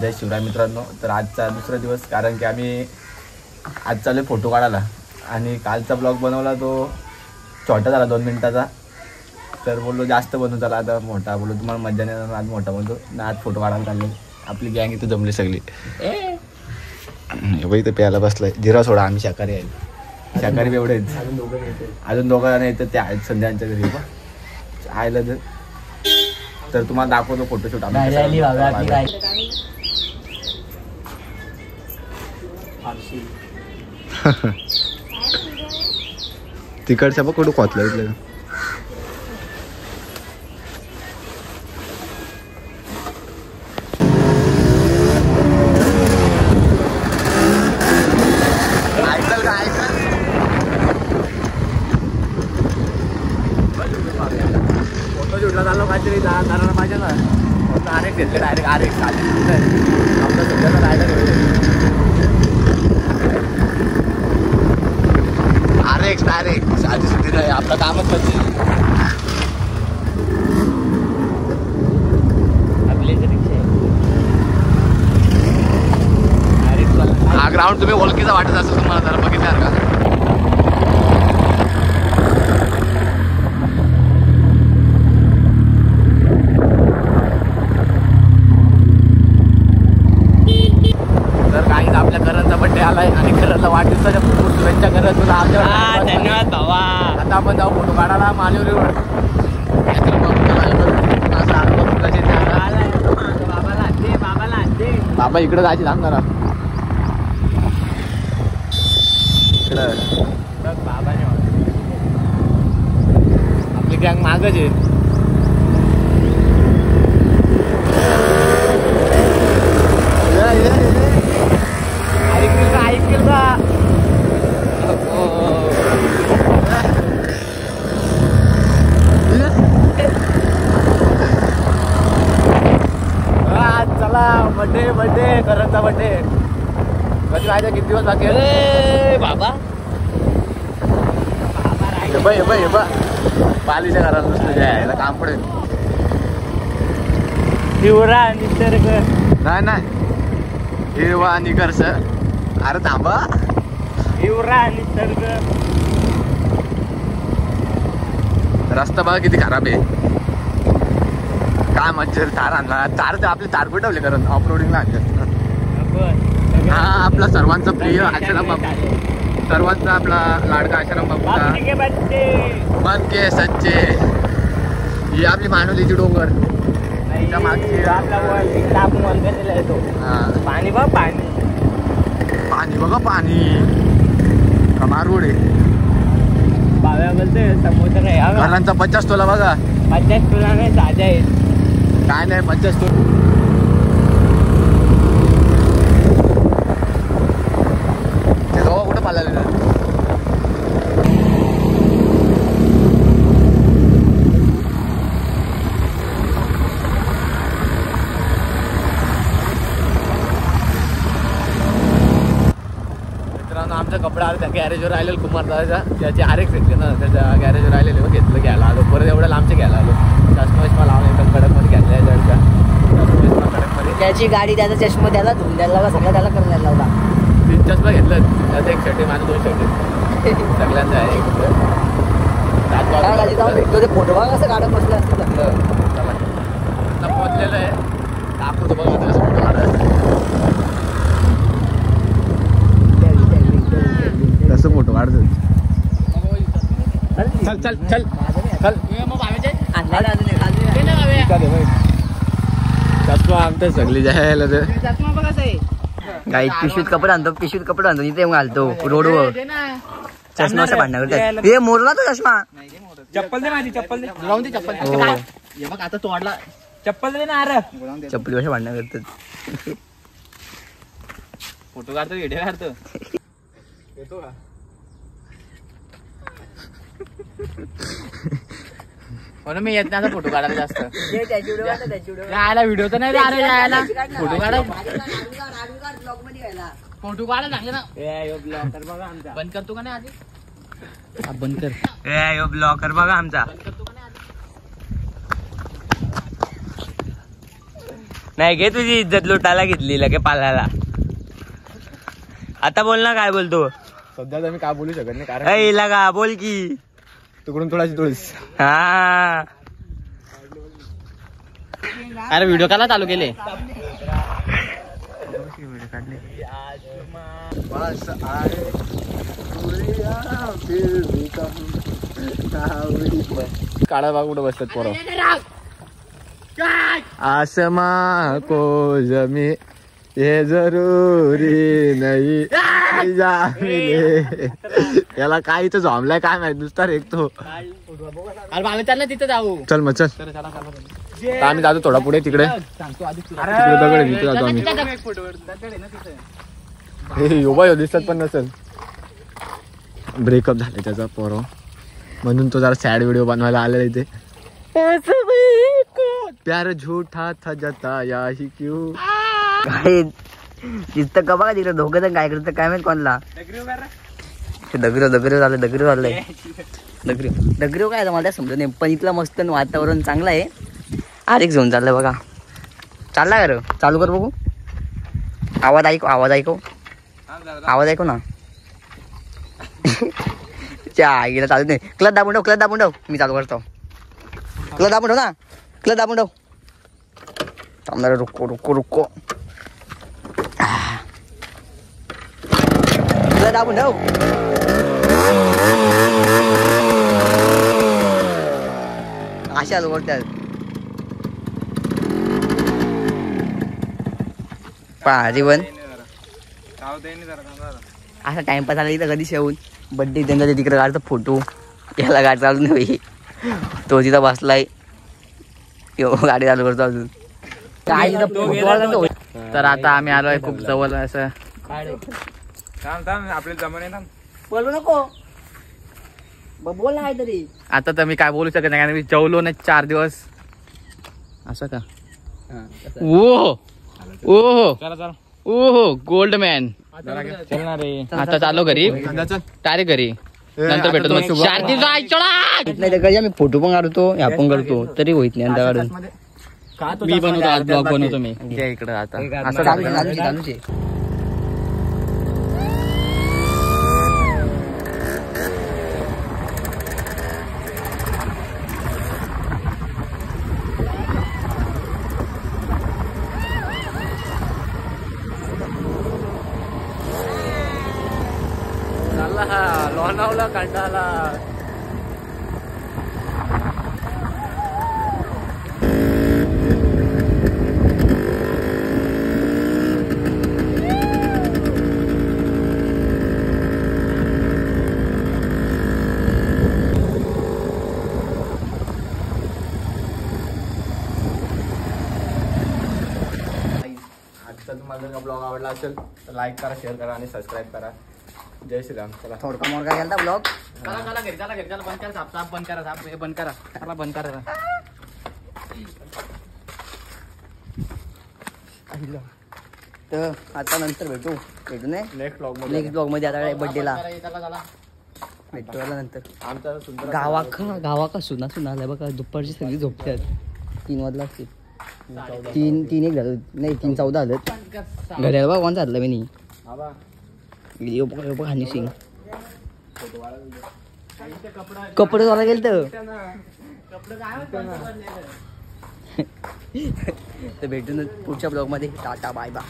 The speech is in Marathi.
जय शिवराय मित्रांनो. तर आजचा दुसरा दिवस, कारण की आम्ही आज चालू फोटो काढायला आणि कालचा ब्लॉग बनवला तो छोटा झाला 2 मिनिटाचा. तर बोललो जास्त बनवू चला आता मोठा, बोललो तुम्हाला मजा नाही येणार आज मोठा बनतो ना. आज फोटो काढायला चाललो. आपली गँग इथं जमली सगळी. बाई तर प्यायला बसलाय. जिरा सोडा, आम्ही शाकाहारी आहे. शाकाहारी बी एवढे अजून दोघं नाही तर ते आहेत संध्यांच्या घरी आयला. तर तुम्हाला दाखवतो फोटोशूट तिकडच्या बघ कुठं खोतलं इथलं. फोटोशूटला चाललो काहीतरी जाणार पाहिजे ना. डायरेक्ट घेतले डायरेक्ट आपलं सध्याचा राहायला डायरेक्ट साधी सुद्धी नाही. आपलं कामच म्हणजे हा ग्राउंड तुम्ही ओळखीचा वाटत असेल तुम्हाला. जरा बघितल्यावर का आपल्या करणचा बड्डे आलाय आणि करणला वाढदिवसाच्या खूप शुभेच्छा करत तुला. धन्यवाद भावा. आता आपण जाऊ फोटो काढायला मालवणीवर. बाबा इकडे जायची थांबणार इकडं बाबाने आपली गँग मागच आहे. ऐकल का चला बड्डे करणचा बड्डे. कधी राहायचा किती दिवस बाकी बाबा. पालीच्या घराला नुसतं जायला काम पडेल. हिवरा निसर्ग नाही हिरवा निकर्ष. अरे थांबा. हिवरा निसर्ग. रस्ता बघा किती खराब आहे. काय मज्जा. तार आणला तार तर आपले तार कुठवले कारण ऑफरोडिंगला आणतात. हा आपला सर्वांचा प्रिय आश्रम बाबू, सर्वांचा आपला लाडका आश्रम बाबू मन के सच्चे. ही आपली मानवलीची डोंगर. मागची पाणी बघ पाणी बघा पाणी कमारूड आहे. बाव्या बोलते समोसा काय घरांचा 50 तोला बघा. 50 तोला नाही साधा आहे काय नाही 50 तोला. ते दोघं कुठं पाळले आमचा कपडा आला त्या गॅरेजवर राहिलेलं कुमार दादाच्या. त्याचे आरेक घेतले ना त्याच्या गॅरेजवर राहिलेले मग घेतलं घ्यायला आलो. परत एवढ्या लांबचे घ्यायला आलो. चष्मा लावून एकदम कडकमध्ये घेतल्या जडच्या चष्मा कडकमध्ये. त्याची गाडी त्याचा चष्मा त्याला धुवून द्यायला सगळं त्याला करायला लावला. 3 चष्मा घेतलं. त्याचं एक शर्ट माझं 2 शर्ट सगळ्यांचं आहे. फोटो बघा कसं गाडं बसलं असतं सगळं पोचलेलं आहे. दाखवतो बघा आता कसं फोटो काढायचं. कसं फोटो काढतो. चल चल चल चल. चष्मा आमचं सगळी जायला काही पिशवीत कपडे आणतो इथे घालतो रोडवर. चष्मा असं भांडण करतात. हे मोरला तो चष्मा. चप्पल दे माझी चप्पल दे. लावून दे चप्पल. हे बघ आता तोडला. चप्पल दे ना. अरे चप्पली कशा भांडण करतात. फोटो काढतो व्हिडिओ काढतो येतो का. म्हणून मी येत नाही फोटो काढायला जास्त. यायला व्हिडिओ तर नाही रे. यायला फोटो काढायला फोटो काढायला सांगले ना. बंद करतो का नाही आधी. बंद कर. ब्लॉकर बघा आमचा. नाही घे तुझी इज्जत लुटायला घेतली लगे पालाला. आता बोल ना काय बोलतो. सध्या तर मी काय बोलू शकत नाही कारण ए लगा बोल की तिकडून थोडाशी तुळस. हा अरे व्हिडिओ काला चालू केले. काळा बाग कुठं बसतात पोरं. आसमा को जमी ये जरुरी नाही याला काय इथं झोंबलाय काय माहिती नुसता रे तो. अरे आम्ही त्यांना तिथे जाऊ. चल मग चल आम्ही जातो थोडा पुढे तिकडे तिकडे दगड आहे, तिथे जातो आम्ही. हे योबा दिसत पण नसेल. ब्रेकअप झालाय त्याचा पोरो म्हणून तो जरा सॅड व्हिडिओ बनवायला आलेला इथे. प्यार झूठा था जताया ही क्यों. काय दिसतं का बघा तिकडे दोघं जण काय करतं काय माहित कोणला. दगरो झालंय दगरो काय मला समजत नाही पण इथलं मस्त वातावरण चांगलं आहे. आरेक घेऊन चाललंय बघा. चालला का रे चालू कर बघू. आवाज ऐकव ना. आईला चालत नाही. क्लच दाबून ठेव मी चालू करतो. क्लच दाबून ठेव थांबणार. रुको क्लच दाबून ठेव. अशा चालू करतात जीवन असा टाइमपास आला इथं कधी शेवून बड्डे त्यांचा तिकडे काढतो फोटो. याला गाडी चालू नाही तो तिथं बसलाय गाडी चालू करतो अजून. तर आता आम्ही आलोय खूप जवळ असं. आपले जमाने बोलू नको बोल ना काहीतरी. आता तर मी काय बोलू शकत नाही कारण मी जेवलो नाही 4 दिवस. असं का ओहो गोल्ड मॅन. आता चालू घरी डायरेक्ट घरी नंतर भेटतो. 4 दिवस नाही तर मी फोटो पण काढतो ह्या पण करतो तरी होईत नाही अंदा काढून. मी बनवतो आज ब्लॉग बनवतो मी इकडं आता असं चालूच आहे. लोणावला कंटाळा. आजचा तुम्हाला जर ब्लॉग आवडला असेल तर लाईक करा, शेअर करा आणि सबस्क्राईब करा. जय श्रीराम. चला थोडका मोडका गेलता ब्लॉग. चला घरी चला बंद करा. साप बंद करा. साप बंद करा. चला बंद करा. तर आता नंतर भेटू नाही नेक्स्ट ब्लॉग मध्ये. आता बर्थडेला भेटू नंतर. आमचा सुंदर गावा सुना आलाय बघा. दुपारची सगळी झोपतात. 3 वाजला असतील. 3 एक झालं नाही 3:14 झालं. घड्याळ बघा कोण झालं मी नाही. हानी सिंग कपडे धुवायला गेलं तर भेटून पुढच्या ब्लॉग मध्ये. Tata bye bye.